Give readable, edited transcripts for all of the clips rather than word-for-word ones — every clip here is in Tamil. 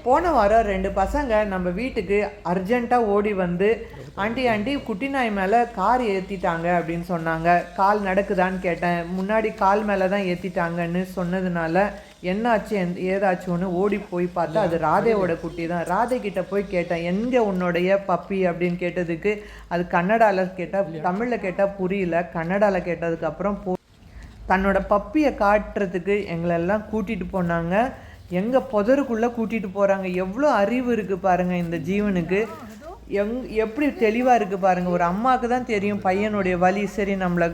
போன வாரம் 2 பசங்க நம்ம வீட்டுக்கு அர்ஜென்ட்டாக ஓடி வந்து ஆண்டி குட்டி நாய் மேலே கார் ஏற்றிட்டாங்க அப்படின்னு சொன்னாங்க. கால் நடக்குதான்னு கேட்டேன். முன்னாடி கால் மேலே தான் ஏற்றிட்டாங்கன்னு சொன்னதுனால என்னாச்சு ஏதாச்சுன்னு ஓடி போய் பார்த்தா அது ராதேவோட குட்டி தான். ராதே கிட்ட போய் கேட்டேன், எங்கே உன்னுடைய பப்பி அப்படின்னு கேட்டதுக்கு அது கன்னடாவில் கேட்டால், தமிழில் கேட்டால் புரியல. கன்னடாவில் கேட்டதுக்கப்புறம் தன்னோட பப்பியை காட்டுறதுக்கு எங்களெல்லாம் கூட்டிகிட்டு போனாங்க. எங்கள் புதருக்குள்ளே கூட்டிகிட்டு போகிறாங்க. எவ்வளோ அறிவு இருக்குது பாருங்கள் இந்த ஜீவனுக்கு. எப்படி தெளிவாக இருக்குது பாருங்கள். ஒரு அம்மாவுக்கு தான் தெரியும் பையனுடைய வலி. சரி நம்மளை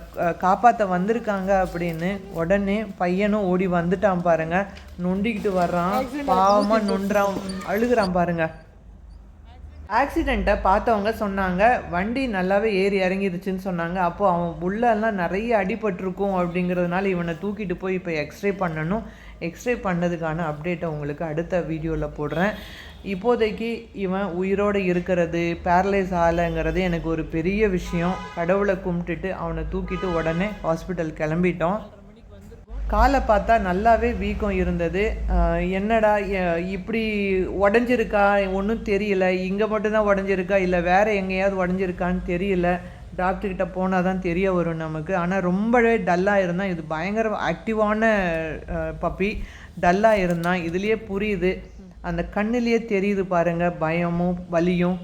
காப்பாற்ற வந்திருக்காங்க அப்படின்னு உடனே பையனும் ஓடி வந்துட்டான் பாருங்கள். நொண்டிக்கிட்டு வர்றான், பாவமாக நொன்றான், அழுகிறான் பாருங்கள். ஆக்சிடெண்ட்டை பார்த்தவங்க சொன்னாங்க வண்டி நல்லாவே ஏறி இறங்கிருச்சுன்னு சொன்னாங்க. அப்போது அவன் உள்ளெல்லாம் நிறைய அடிபட்டிருக்கும் அப்படிங்கிறதுனால இவனை தூக்கிட்டு போய் இப்போ எக்ஸ்ரே பண்ணணும். எக்ஸ்ரே பண்ணதுக்கான அப்டேட்டை உங்களுக்கு அடுத்த வீடியோவில் போடுறேன். இப்போதைக்கு இவன் உயிரோடு இருக்கிறது, பேரலைஸ் ஆகலைங்கிறது எனக்கு ஒரு பெரிய விஷயம். கடவுளை கும்பிட்டுட்டு அவனை தூக்கிட்டு உடனே ஹாஸ்பிட்டல் கிளம்பிட்டோம். காலை பார்த்தா நல்லாவே வீக்கம் இருந்தது. என்னடா இப்படி உடஞ்சிருக்கா ஒன்றும் தெரியல, இங்கே மட்டும்தான் உடஞ்சிருக்கா இல்லை வேறு எங்கேயாவது உடஞ்சிருக்கான்னு தெரியல. டாக்டர்கிட்ட போனால் தான் தெரிய வரும் நமக்கு. ஆனால் ரொம்பவே டல்லாக இருந்தான். இது பயங்கர ஆக்டிவான பப்பி. டல்லாக இருந்தான். இதுலேயே புரியுது, அந்த கண்ணிலேயே தெரியுது பாருங்கள் பயமும் வலியும்.